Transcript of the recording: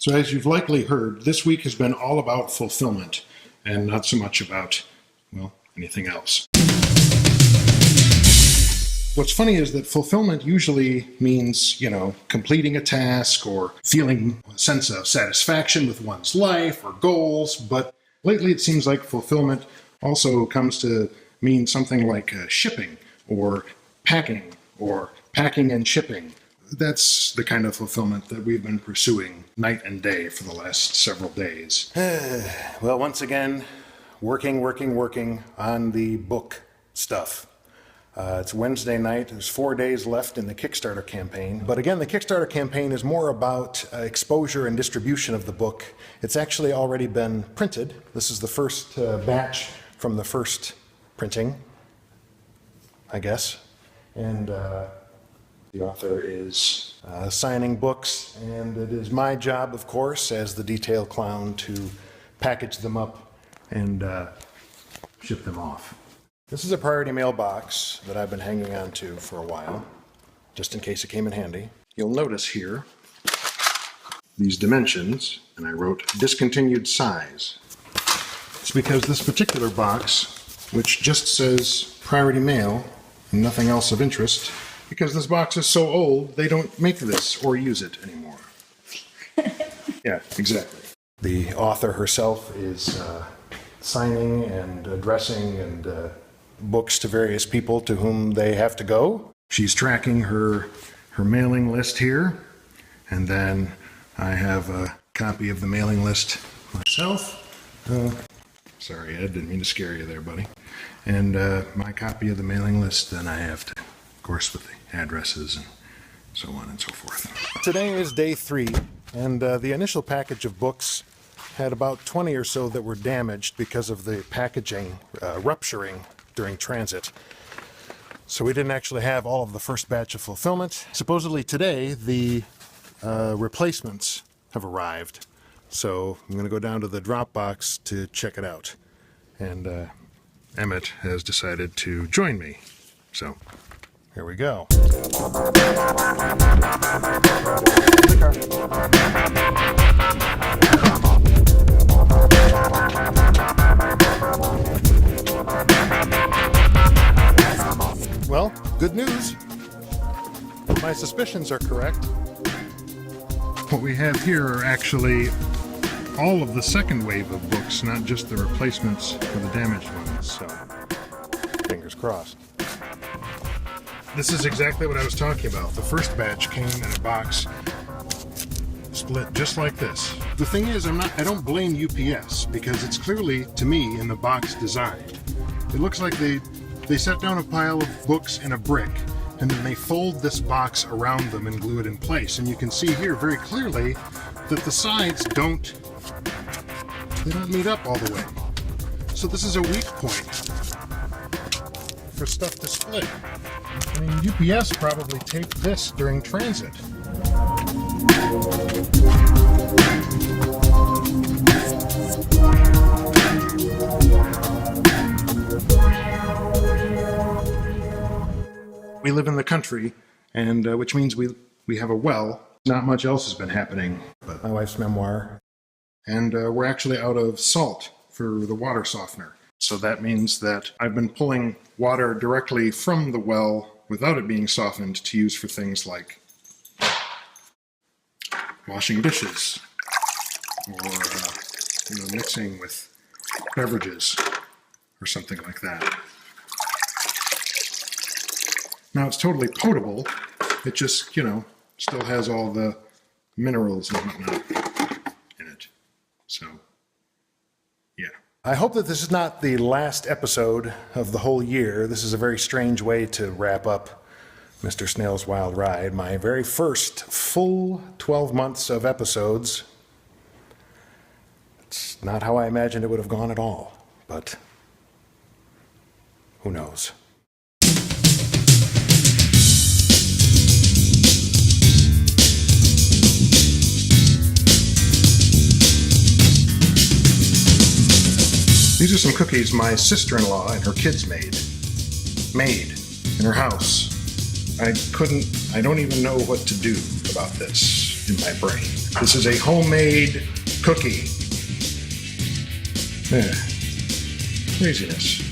So as you've likely heard, this week has been all about fulfillment and not so much about, well, anything else. What's funny is that fulfillment usually means, completing a task or feeling a sense of satisfaction with one's life or goals, but lately it seems like fulfillment also comes to mean something like shipping or packing and shipping. That's the kind of fulfillment that we've been pursuing night and day for the last several days. Well, once again, working on the book stuff. It's Wednesday night. There's 4 days left in the Kickstarter campaign. But again, the Kickstarter campaign is more about exposure and distribution of the book. It's actually already been printed. This is the first batch from the first printing, I guess. And the author is signing books, and it is my job, of course, as the detail clown, to package them up and ship them off. This is a priority mail box that I've been hanging on to for a while, just in case it came in handy. You'll notice here these dimensions, and I wrote discontinued size. It's because this particular box, which just says priority mail and nothing else of interest, because this box is so old, they don't make this or use it anymore. Yeah, exactly. The author herself is signing and addressing and books to various people to whom they have to go. She's tracking her mailing list here, and then I have a copy of the mailing list myself. Sorry, Ed, didn't mean to scare you there, buddy. And my copy of the mailing list, then I have to, of course, with the addresses and so on and so forth. Today is day 3, and the initial package of books had about 20 or so that were damaged because of the packaging rupturing during transit. So we didn't actually have all of the first batch of fulfillment. Supposedly today, the replacements have arrived. So I'm going to go down to the drop box to check it out. And Emmett has decided to join me. So here we go. Well, good news. My suspicions are correct. What we have here are actually all of the second wave of books, not just the replacements for the damaged ones, so fingers crossed. This is exactly what I was talking about. The first batch came in a box split just like this. The thing is, I don't blame UPS, because it's clearly, to me, in the box design. It looks like they set down a pile of books in a brick, and then they fold this box around them and glue it in place. And you can see here very clearly that the sides don't meet up all the way. So this is a weak point for stuff to split. I mean, UPS probably taped this during transit. We live in the country, and which means we have a well. Not much else has been happening. But my wife's memoir. And we're actually out of salt for the water softener. So that means that I've been pulling water directly from the well without it being softened to use for things like washing dishes or mixing with beverages or something like that. Now it's totally potable. It just, still has all the minerals and whatnot in it. So, yeah. I hope that this is not the last episode of the whole year. This is a very strange way to wrap up Mr. Snayl's Wild Ride, my very first full 12 months of episodes. It's not how I imagined it would have gone at all, but who knows? These are some cookies my sister-in-law and her kids made in her house. I don't even know what to do about this. in my brain. This is a homemade cookie. Craziness.